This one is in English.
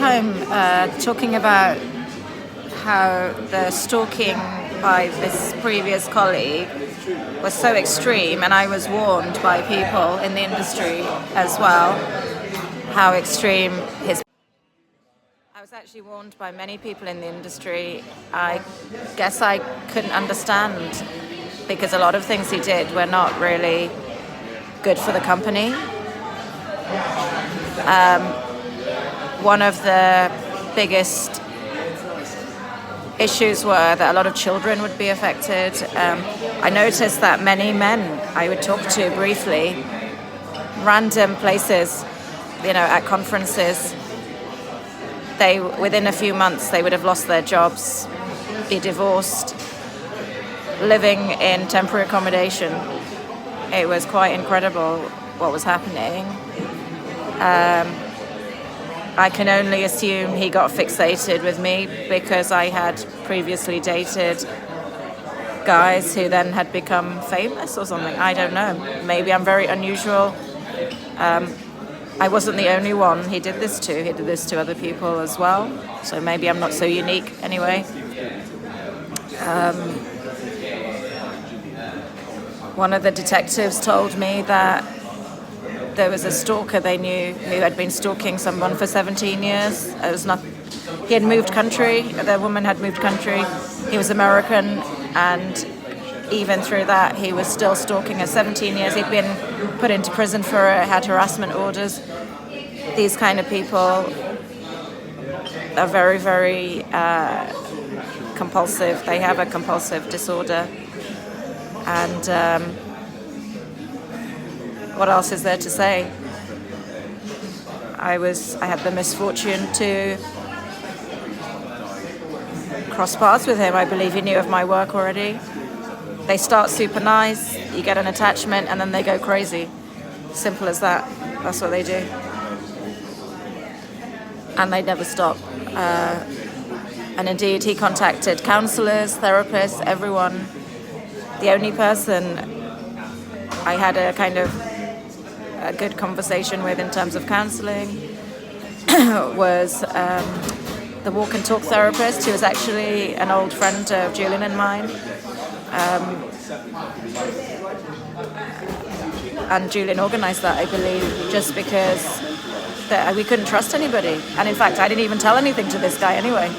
time talking about how the stalking by this previous colleague was so extreme, and I was warned by people in the industry as well how extreme his. I was actually warned by many people in the industry. I guess I couldn't understand because a lot of things he did were not really good for the company. One of the biggest issues were that a lot of children would be affected. I noticed that many men I would talk to briefly, random places, at conferences, within a few months they would have lost their jobs, be divorced, living in temporary accommodation. It was quite incredible what was happening. I can only assume he got fixated with me because I had previously dated guys who then had become famous or something. I don't know. Maybe I'm very unusual. I wasn't the only one he did this to. He did this to other people as well. So maybe I'm not so unique anyway. One of the detectives told me that there was a stalker they knew who had been stalking someone for 17 years. He had moved country. The woman had moved country. He was American, and even through that, he was still stalking her 17 years. He'd been put into prison for it, had harassment orders. These kind of people are very, very compulsive. They have a compulsive disorder. And what else is there to say? I had the misfortune to cross paths with him. I believe he knew of my work already. They start super nice, you get an attachment, and then they go crazy. Simple as that. That's what they do. And they never stop. And indeed, he contacted counselors, therapists, everyone. The only person I had a kind of a good conversation with in terms of counseling was the walk and talk therapist, who was actually an old friend of Julian and mine. And Julian organised that, I believe, just because we couldn't trust anybody. And in fact, I didn't even tell anything to this guy anyway.